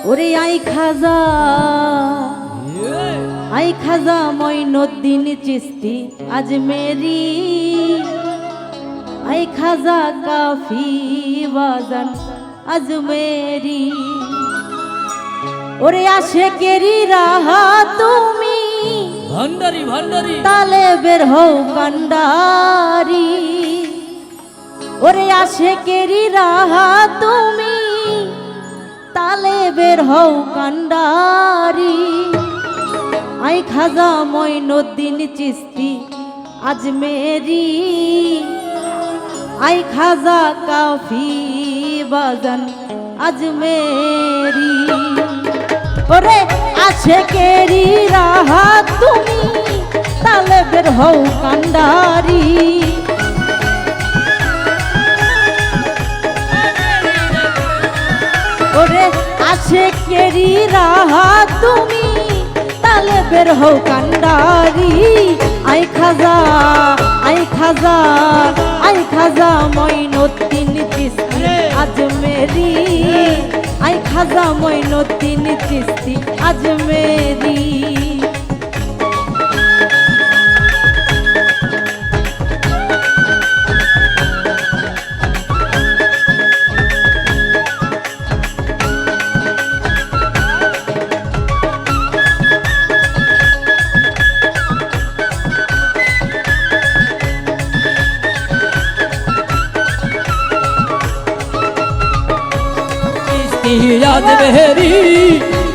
ওরে আই খাজা মঈনুদ্দিন চিশতি আজমেরি আই খাজা কাফি বাজান আজমেরি ওরে আশেকেরি রাহা তুমি ভান্ডারি ভান্ডারি তালে বের হও কান্ডারি ওরে আশেকেরি রাহা তুমি তালে বের হও কান্ডারি আই খাজা মঈনুদ্দিন চিশতি আজমেরি আই খাজা কাফি বাজান আজমেরি ওরে আশেকেরি রাহা তুমি তালে বের হও কান্ডারি ওরে আশেকেরি রাহা তুমি তালে বের হও কান্ডারি আই খাজা আই খাজা আই খাজা মঈনুদ্দিন চিশতি আজমেরি আই খাজা মঈনুদ্দিন চিশতি আজমেরি আজমেরি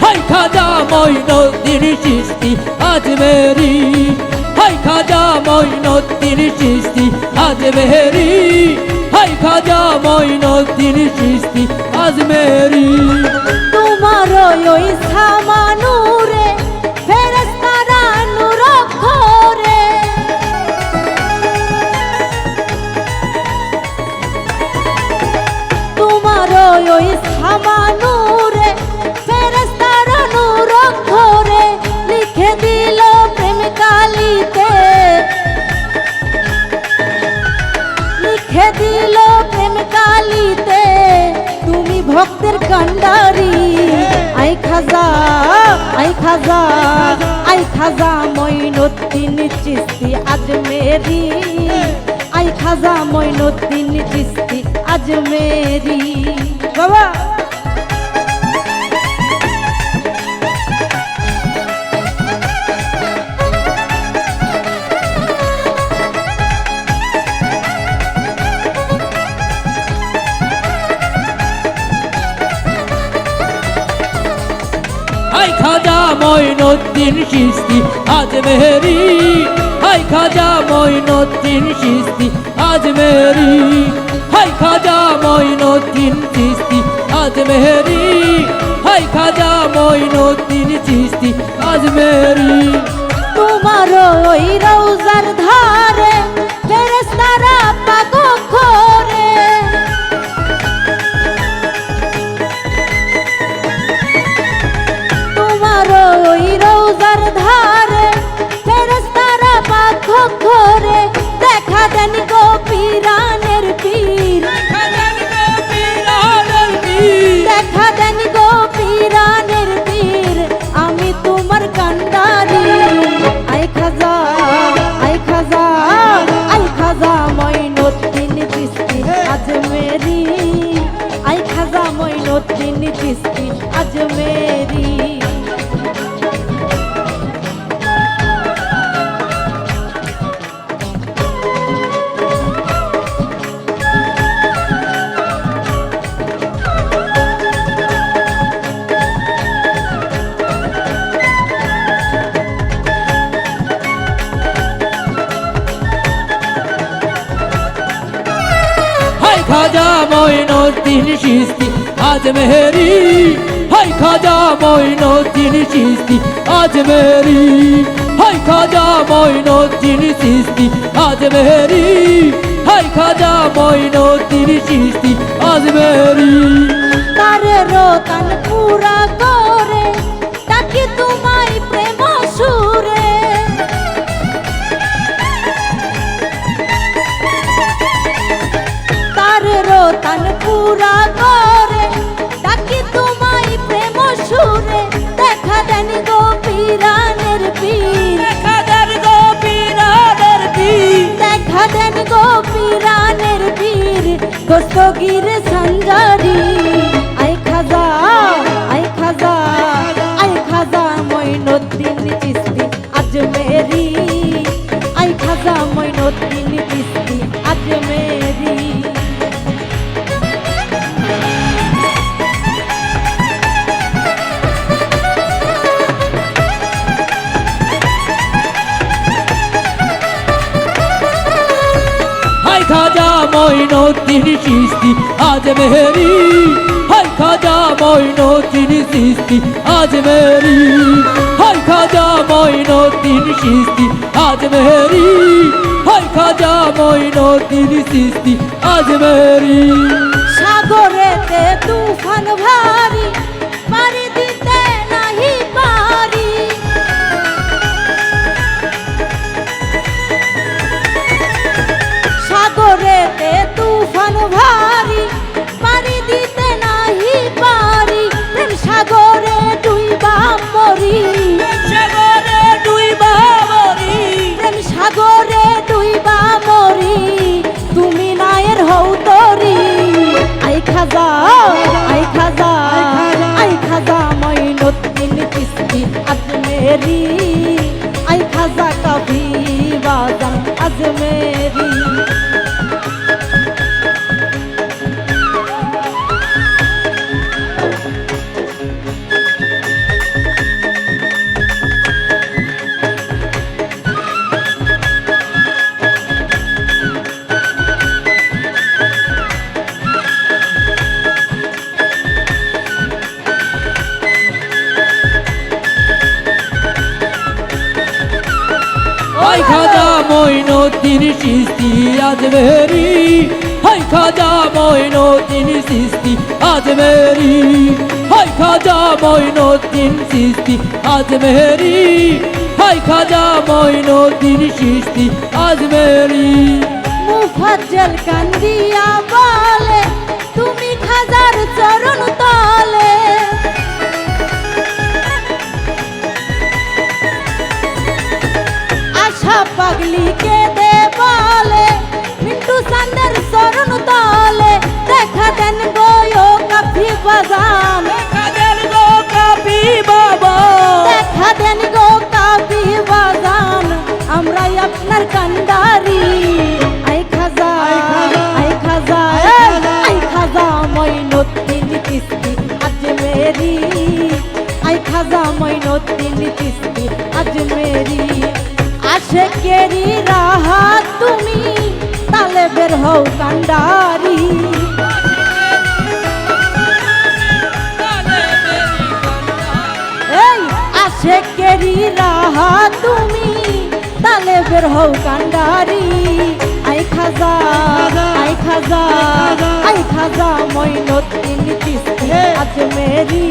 হাই খাজা মঈনুদ্দিন চিশতি আজমেরি হাই খাজা মঈনুদ্দিন চিশতি আজমেরি হাই খাজা মঈনুদ্দিন চিশতি আজমেরি তোমার ওই সামানুরে ফেরেশতারা নূর অক্ষরে তোমার ওই সামানুরে ফেরেশতারা নূর অক্ষরে লিখে দিল প্রেম কালিতে লিখে দিল প্রেম কালিতে তুমি ভক্তের কান্ডারি আই খাজা আই খাজা আই খাজা মঈনুদ্দিন চিশতি আজমেরি আই খাজা মঈনুদ্দিন চিশতি আজমেরি বাবা হাই খাজা মঈনুদ্দিন চিশতি আজমেরি হাই খাজা মঈনুদ্দিন চিশতি আজমেরি হাই খাজা মঈনুদ্দিন চিশতি আজমেরি হাই খাজা মঈনুদ্দিন চিশতি আজমেরি তোমার ওই রওজার ধারে ফেরেশতারা পাক করে তোমার ওই রওজার ধারে ফেরেশতারা পাক করে দেখা দেন গো পীরানের পীর দেখা দেন গো পীরানের পীর আমি তোমার কান্ডারি আই খাজা আই খাজা আই খাজা মঈনুদ্দিন চিশতি আজমেরি আই খাজা মঈনুদ্দিন চিশতি আজমেরি খাজা মঈনুদ্দিন চিশতি আজমেরি হাই খাজা মঈনুদ্দিন চিশতি আজমেরি হাই খাজা মঈনুদ্দিন চিশতি আজমেরি হাই খাজা মঈনুদ্দিন চিশতি আজমেরি তারে রোতান পুরা করে ডাকি তোমায় প্রেম সুরে তারে রোতান পুরা করে ডাকি তোমায় প্রেম সুরে দেখা দেন গো পীরানের পীর দেখা দেন গো পীরানের পীর দেখা দেন গো পীরানের পীর দস্তগীর সঞ্জারি আই খাজা আই খাজা আই খাজা মঈনুদ্দিন চিশতি আজমেরি আই খাজা মঈনুদ্দিন চিশতি আজমেরি হাই খাজা মঈনুদ্দিন চিশতি আজমেরি হাই খাজা মঈনুদ্দিন চিশতি আজমেরি হাই খাজা মঈনুদ্দিন চিশতি আজমেরি হাই খাজা মঈনুদ্দিন চিশতি আজমেরি সাগরেতে তুফান ভারী পারি দিতে নাহি পারি সাগরেতে তুফান ভারী পারি দিতে নাহি পারি প্রেম সাগরে ডুইবা মরি সাগরে ডুইবা মরি প্রেম সাগরে ডুইবা মরি তুমি নায়ের হও তরি আই খাজা আই খাজা আই খাজা মঈনুদ্দিন চিশতি আজমেরি আই খাজা কভি বাজান আজমেরি হাই খাজা মঈনুদ্দিন চিশতি আজমেরি হাই খাজা মঈনুদ্দিন চিশতি আজমেরি হাই খাজা মঈনুদ্দিন চিশতি আজমেরি হাই খাজা মঈনুদ্দিন চিশতি আজমেরি মুফাজ্জল কান্দিয়া বলে তুমি খাজার চরণ তলে আশা পাগলি কে দে বলে মিন্টু সান্দের চরণ তলে দেখা দেন গো ও কাফি বাজান দেখা দেন গো কাফি বাবা দেখা দেন গো কাফি বাজান আমরাই আপনার কান্ডারি আই খাজা আই খাজা আই খাজা মঈনুদ্দিন চিশতি আজমেরি আই খাজা মঈনুদ্দিন চিশতি আজমেরি আশেকেরি রাহা তুমি তালে বের হও কান্ডারি এই আশেকেরি রাহা তুমি তালে বের হও কান্ডারি আই খাজা আই খাজা আই খাজা মঈনুদ্দিন চিশতি আজমেরি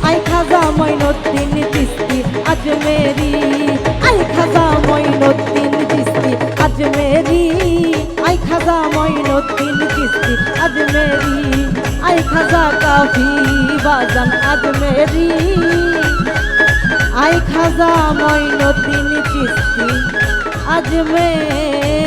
আই খাজা মঈনুদ্দিন চিশতি আজমেরি আই খাজা মঈনুদ্দিন চিশতি আজমেরি আই খাজা মঈনুদ্দিন চিশতি আজমেরি আই খাজা কাফি বাজান আজমেরি আই খাজা মঈনুদ্দিন চিশতি আজমেরি